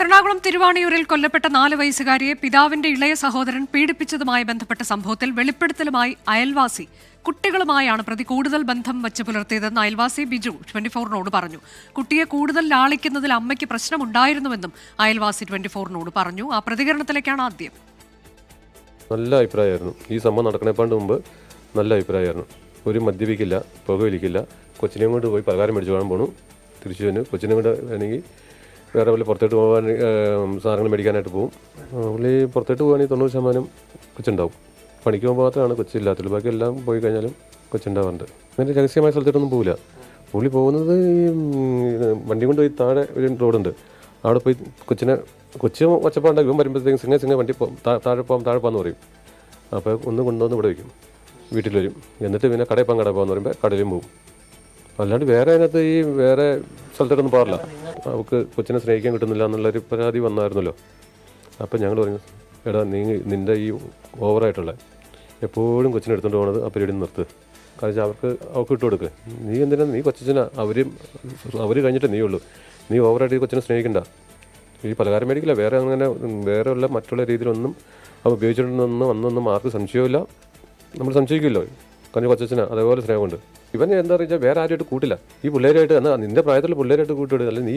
എറണാകുളം തിരുവാണിയൂരിൽ കൊല്ലപ്പെട്ട 4 വയസ്സുകാരിയെ പിതാവിന്റെ ഇളയ സഹോദരൻ പീഡിപ്പിച്ചതുമായി ബന്ധപ്പെട്ട സംഭവത്തിൽ വെളിപ്പെടുത്തലുമായി അയൽവാസി കുട്ടികളുമായാണ് പ്രതി കൂടുതൽ ബന്ധം വച്ച് പുലർത്തിയതെന്ന് അയൽവാസി ബിജു 24-നോട് പറഞ്ഞു. കുട്ടിയെ കൂടുതൽ ലാളിക്കുന്നതിൽ അമ്മയ്ക്ക് പ്രശ്നമുണ്ടായിരുന്നുവെന്നും അയൽവാസി 24-നോട് പറഞ്ഞു. ആ പ്രതികരണത്തിലേക്കാണ് ആദ്യം. നല്ല അഭിപ്രായമായിരുന്നു. ഈ സംഭവം നടക്കണേപ്പാണ്ട് മുമ്പ് നല്ല അഭിപ്രായമായിരുന്നു. ഒരു മദ്യപിക്കില്ല, പുകവലിക്കില്ല, കൊച്ചിനെയും കൊണ്ട് പോയി പലഹാരം മേടിച്ചു പോകാൻ പോകണം, തിരിച്ചു വന്ന് കൊച്ചിനെ കൊണ്ട് വേണമെങ്കിൽ വേറെ വല്ല പുറത്തോട്ട് പോകാൻ സാധനങ്ങൾ മേടിക്കാനായിട്ട് പോകും. പുള്ളി പുറത്തോട്ട് പോകാണെങ്കിൽ 90% കൊച്ചുണ്ടാവും. പണിക്ക് പോകുമ്പോൾ മാത്രമാണ് കൊച്ചില്ലാത്തുള്ളൂ. ബാക്കി എല്ലാം പോയി കഴിഞ്ഞാലും കൊച്ചുണ്ടാവാറുണ്ട്. അങ്ങനെ രഹസ്യമായ സ്ഥലത്തോട്ടൊന്നും പോകില്ല. പുള്ളി പോകുന്നത് ഈ വണ്ടി കൊണ്ട് പോയി താഴെ ഒരു റോഡുണ്ട്, അവിടെ പോയി കൊച്ചു ഒച്ചപ്പാണ്ടാകും. ഇവൻ വരുമ്പോഴത്തേക്കും സിംഗ വണ്ടി താഴെ പോകാമെന്ന് പറയും. അപ്പോൾ ഒന്ന് കൊണ്ടുവന്ന് ഇവിടെ വയ്ക്കും, വീട്ടിൽ വരും. എന്നിട്ട് പിന്നെ കടയിൽ പോകാമെന്ന് പറയുമ്പോൾ കടയിലും പോകും. അല്ലാണ്ട് വേറെ അതിനകത്ത് വേറെ സ്ഥലത്തോട്ടൊന്നും പോകാറില്ല. അവൾക്ക് കൊച്ചിനെ സ്നേഹിക്കാൻ കിട്ടുന്നില്ല എന്നുള്ളൊരു പരാതി വന്നായിരുന്നല്ലോ. അപ്പം ഞങ്ങൾ പറഞ്ഞു, എടാ നിൻ്റെ ഈ ഓവറായിട്ടുള്ള എപ്പോഴും കൊച്ചിനെ എടുത്തുകൊണ്ട് പോകുന്നത് ആ പരിപാടി നിർത്ത്. കാരണം അവൾക്ക് ഇട്ട് കൊടുക്കുക. നീ എന്തിനാ, നീ കൊച്ചിനെ അവർ കഴിഞ്ഞിട്ട് നീ ഉള്ളൂ. നീ ഓവറായിട്ട് ഈ കൊച്ചിനെ സ്നേഹിക്കണ്ട. ഈ പലഹാരം മേടിക്കില്ല, വേറെ ഉള്ള മറ്റുള്ള രീതിയിലൊന്നും അവ ഉപയോഗിച്ചിട്ടുണ്ടെന്നൊന്നും അന്നൊന്നും ആർക്കും സംശയമില്ല. നമ്മൾ സംശയിക്കുമല്ലോ, കാരണം കൊച്ചച്ഛനാ അതേപോലെ സ്നേഹമുണ്ട്. ഇവൻ എന്താ പറയുക, വേറെ ആരുമായിട്ട് കൂട്ടില്ല. ഈ പിള്ളേരായിട്ട് എന്നാൽ നിന്റെ പ്രായത്തിലുള്ള പിള്ളേരായിട്ട് കൂട്ടിവിടുക, അല്ലെങ്കിൽ നീ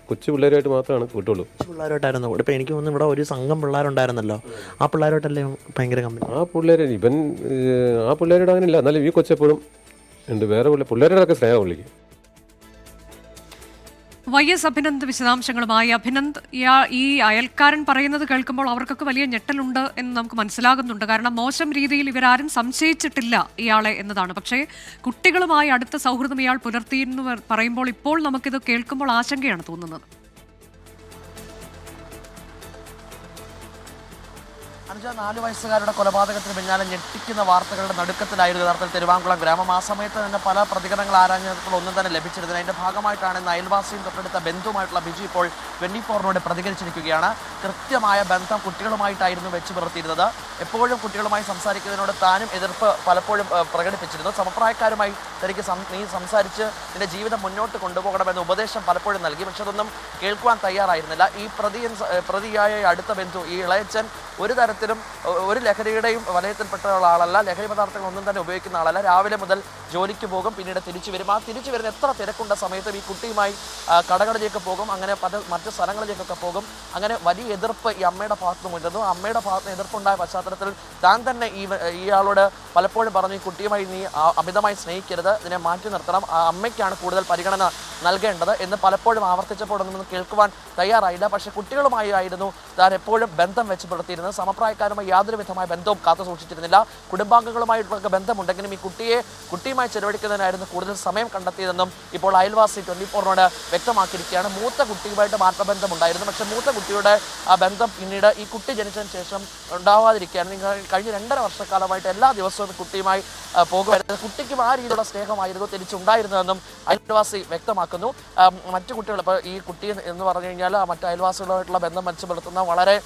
കൊച്ചു പിള്ളേരായിട്ട് മാത്രമാണ് കൂട്ടുള്ളൂ. പിള്ളേരായിട്ടായിരുന്നു. ഇപ്പം എനിക്ക് തോന്നുന്നു ഇവിടെ ഒരു സംഘം പിള്ളേരുണ്ടായിരുന്നല്ലോ, ആ പിള്ളേരോട്ടല്ലേ ഭയങ്കര കമ്പനി. ആ പിള്ളേരോട് അങ്ങനെ ഇല്ല. എന്നാലും ഈ കൊച്ചെപ്പോഴും ഉണ്ട്. വേറെ പിള്ളേരോടൊക്കെ സ്നേഹം വിളിക്കും. YS അഭിനന്ദ് വിശദാംശങ്ങളുമായി. അഭിനന്ദ്, ഈ അയൽക്കാരൻ പറയുന്നത് കേൾക്കുമ്പോൾ അവർക്കൊക്കെ വലിയ ഞെട്ടലുണ്ട് എന്ന് നമുക്ക് മനസ്സിലാകുന്നുണ്ട്. കാരണം മോശം രീതിയിൽ ഇവരാരും സംശയിച്ചിട്ടില്ല ഇയാളെ എന്നതാണ്. പക്ഷേ കുട്ടികളുമായി അടുത്ത സൗഹൃദം ഇയാൾ പുലർത്തിയെന്ന് പറയുമ്പോൾ ഇപ്പോൾ നമുക്കിത് കേൾക്കുമ്പോൾ ആശങ്കയാണ് തോന്നുന്നത്. അനുജ, 4 വയസ്സുകാരുടെ കൊലപാതകത്തിന് പിന്നാലെ ഞെട്ടിക്കുന്ന വാർത്തകളുടെ നടുക്കത്തിലായിരുന്നു യഥാർത്ഥത്തിൽ തിരുവാങ്കുളം ഗ്രാമം. ആ സമയത്ത് തന്നെ പല പ്രതികരണങ്ങൾ ആരാഞ്ഞപ്പോൾ ഒന്നും തന്നെ ലഭിച്ചിരുന്നില്ല. അതിൻ്റെ ഭാഗമായിട്ടാണ് ഇന്ന് അയൽവാസിയും തൊട്ടടുത്ത ബന്ധുവുമായിട്ടുള്ള ബിജു ഇപ്പോൾ 24-നോട് പ്രതികരിച്ചിരിക്കുകയാണ്. കൃത്യമായ ബന്ധം കുട്ടികളുമായിട്ടായിരുന്നു വെച്ച് പുലർത്തിയിരുന്നത്. എപ്പോഴും കുട്ടികളുമായി സംസാരിക്കുന്നതിനോട് താനും എതിർപ്പ് പലപ്പോഴും പ്രകടിപ്പിച്ചിരുന്നു. സമപ്രായക്കാരുമായി തനിക്ക് നീ സംസാരിച്ച് നിന്റെ ജീവിതം മുന്നോട്ട് കൊണ്ടുപോകണമെന്ന ഉപദേശം പലപ്പോഴും നൽകി. പക്ഷെ അതൊന്നും കേൾക്കുവാൻ തയ്യാറായിരുന്നില്ല. ഈ പ്രതിയായ അടുത്ത ബന്ധു, ഈ ഇളയച്ചൻ, ഒരു തരത്തിലും ഒരു ലഹരിയുടെയും വലയത്തിൽപ്പെട്ട ആളല്ല. ലഹരി പദാർത്ഥങ്ങൾ ഒന്നും തന്നെ ഉപയോഗിക്കുന്ന ആളല്ല. രാവിലെ മുതൽ ജോലിക്ക് പോകും, പിന്നീട് തിരിച്ചു വരും. ആ തിരിച്ചു വരുന്ന എത്ര തിരക്കുണ്ട സമയത്തും ഈ കുട്ടിയുമായി കടകളിലേക്ക് പോകും, അങ്ങനെ മറ്റ് സ്ഥലങ്ങളിലേക്കൊക്കെ പോകും. അങ്ങനെ വലിയ എതിർപ്പ് ഈ അമ്മയുടെ ഭാഗത്ത് മുന്നിരുന്നു. അമ്മയുടെ ഭാഗത്ത് എതിർപ്പുണ്ടായ പശ്ചാത്തലത്തിൽ താൻ തന്നെ ഇയാളോട് പലപ്പോഴും പറഞ്ഞു, ഈ കുട്ടിയുമായി നീ അമിതമായി സ്നേഹിക്കരുത്, ഇതിനെ മാറ്റി നിർത്തണം, ആ അമ്മയ്ക്കാണ് കൂടുതൽ പരിഗണന നൽകേണ്ടത് എന്ന് പലപ്പോഴും ആവർത്തിച്ചപ്പോഴൊന്നും കേൾക്കുവാൻ തയ്യാറായില്ല. പക്ഷേ കുട്ടികളുമായി ആയിരുന്നു താൻ എപ്പോഴും ബന്ധം വെച്ച് പുലർത്തിയിരുന്നത്. സമപ്രായക്കാരുമായി യാതൊരു വിധമായ ബന്ധവും കാത്തു സൂക്ഷിച്ചിരുന്നില്ല. കുടുംബാംഗങ്ങളുമായിട്ടൊക്കെ ബന്ധമുണ്ടെങ്കിലും ഈ കുട്ടിയുമായി ചെലവഴിക്കുന്നതിനായിരുന്നു കൂടുതൽ സമയം കണ്ടെത്തിയതെന്നും ഇപ്പോൾ അയൽവാസി 24-നോട് വ്യക്തമാക്കിയിരിക്കുകയാണ്. മൂത്ത കുട്ടിയുമായിട്ട് ആത്മബന്ധമുണ്ടായിരുന്നു. പക്ഷേ മൂത്ത കുട്ടിയുടെ ആ ബന്ധം പിന്നീട് ഈ കുട്ടി ജനിച്ചതിന് ശേഷം ഉണ്ടാവാതിരിക്കുകയാണ്. കഴിഞ്ഞ 2.5 വർഷക്കാലമായിട്ട് എല്ലാ ദിവസവും കുട്ടിയുമായി പോകുമായിരുന്നു. കുട്ടിക്കും ആ രീതിയിലുള്ള സ്നേഹമായിരുന്നു തിരിച്ചുണ്ടായിരുന്നതെന്നും അയൽവാസി വ്യക്തമാക്കുന്നു. മറ്റു കുട്ടികൾ, ഇപ്പോൾ ഈ കുട്ടി എന്ന് പറഞ്ഞു കഴിഞ്ഞാൽ മറ്റു അയൽവാസികളുമായിട്ടുള്ള ബന്ധം വെച്ച് പുലർത്തുന്ന വളരെ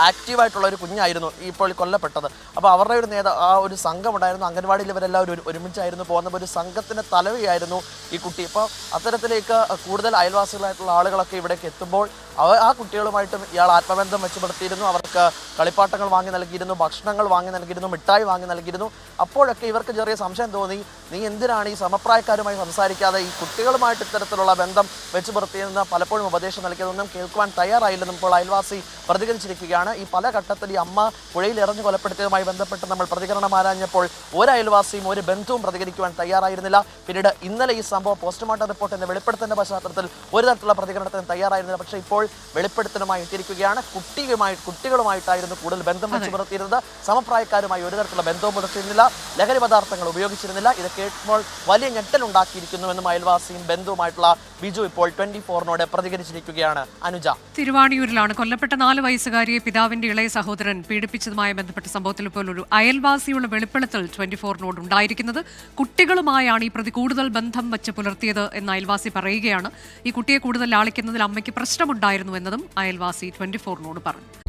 ആക്റ്റീവായിട്ടുള്ള ഒരു കുഞ്ഞായിരുന്നു ഇപ്പോൾ കൊല്ലപ്പെട്ടത്. അപ്പോൾ അവരുടെ ഒരു സംഘം ഉണ്ടായിരുന്നു. അംഗൻവാടിയിൽ ഇവരെല്ലാവരും ഒരുമിച്ചായിരുന്നു പോകുന്നത്. ഒരു സംഘത്തിൻ്റെ തലവയായിരുന്നു ഈ കുട്ടി. അപ്പോൾ അത്തരത്തിലേക്ക് കൂടുതൽ അയൽവാസികളായിട്ടുള്ള ആളുകളൊക്കെ ഇവിടേക്ക് എത്തുമ്പോൾ ആ കുട്ടികളുമായിട്ടും ഇയാൾ ആത്മബന്ധം വെച്ച് പുലർത്തിയിരുന്നു. അവർക്ക് കളിപ്പാട്ടങ്ങൾ വാങ്ങി നൽകിയിരുന്നു, ഭക്ഷണങ്ങൾ വാങ്ങി നൽകിയിരുന്നു, മിഠായി വാങ്ങി നൽകിയിരുന്നു. അപ്പോഴൊക്കെ ഇവർക്ക് ചെറിയ സംശയം തോന്നി, നീ എന്തിനാണ് ഈ സമപ്രായക്കാരുമായി സംസാരിക്കാതെ ഈ കുട്ടികളുമായിട്ട് ഇത്തരത്തിലുള്ള ബന്ധം വെച്ച് പുലർത്തിയെന്ന് പലപ്പോഴും ഉപദേശം നൽകിയതൊന്നും കേൾക്കുവാൻ തയ്യാറായില്ലെന്നും ഇപ്പോൾ അയൽവാസി പ്രതികരിച്ചിരിക്കുകയാണ്. ഈ പല ഘട്ടത്തിൽ ഈ അമ്മ പുഴയിൽ എറിഞ്ഞു കൊലപ്പെടുത്തിയതുമായി ബന്ധപ്പെട്ട് നമ്മൾ പ്രതികരണം ആരാഞ്ഞപ്പോൾ ഒരു അയൽവാസിയും ഒരു ബന്ധുവും പ്രതികരിക്കുവാൻ തയ്യാറായിരുന്നില്ല. പിന്നീട് ഇന്നലെ ഈ സംഭവം പോസ്റ്റ്മോർട്ടം റിപ്പോർട്ടിന്റെ വെളിപ്പെടുത്തലിന്റെ പശ്ചാത്തലത്തിൽ ഒരു തരത്തിലുള്ള പ്രതികരണത്തിന് തയ്യാറായിരുന്നില്ല. പക്ഷേ ഇപ്പോൾ വെളിപ്പെടുത്തലുമായി എത്തിയിരിക്കുകയാണ്. കുട്ടികളുമായിട്ടായിരുന്നു കൂടുതൽ ബന്ധം വെച്ച് പുലർത്തിയിരുന്നത്. സമപ്രായക്കാരുമായി ഒരു തരത്തിലുള്ള ബന്ധവും പുലർത്തിയിരുന്നില്ല, ലഹരി പദാർത്ഥങ്ങൾ ഉപയോഗിച്ചിരുന്നില്ല. ഇത് കേൾക്കുമ്പോൾ വലിയ ഞെട്ടലുണ്ടാക്കിയിരിക്കുന്നുവെന്നും അയൽവാസിയും ബന്ധുവുമായിട്ടുള്ള ബിജു ഇപ്പോൾ 24-നോട് പ്രതികരിച്ചിരിക്കുകയാണ്. അനുജ, തിരുവാണിയൂരിലാണ് കൊല്ലപ്പെട്ട 4 വയസ്സുകാരിയെ പിതാവിന്റെ ഇളയ സഹോദരൻ പീഡിപ്പിച്ചതുമായി ബന്ധപ്പെട്ട സംഭവത്തിൽ ഇപ്പോൾ ഒരു അയൽവാസിയുള്ള വെളിപ്പെടുത്തൽ 24-നോട് ഉണ്ടായിരിക്കുന്നത്. കുട്ടികളുമായാണ് ഈ പ്രതി കൂടുതൽ ബന്ധം വെച്ച് പുലർത്തിയത് എന്ന് അയൽവാസി പറയുകയാണ്. ഈ കുട്ടിയെ കൂടുതൽ ലാളിക്കുന്നതിൽ അമ്മയ്ക്ക് പ്രശ്നമുണ്ടായിരുന്നു എന്നതും അയൽവാസി 24-നോട് പറഞ്ഞു.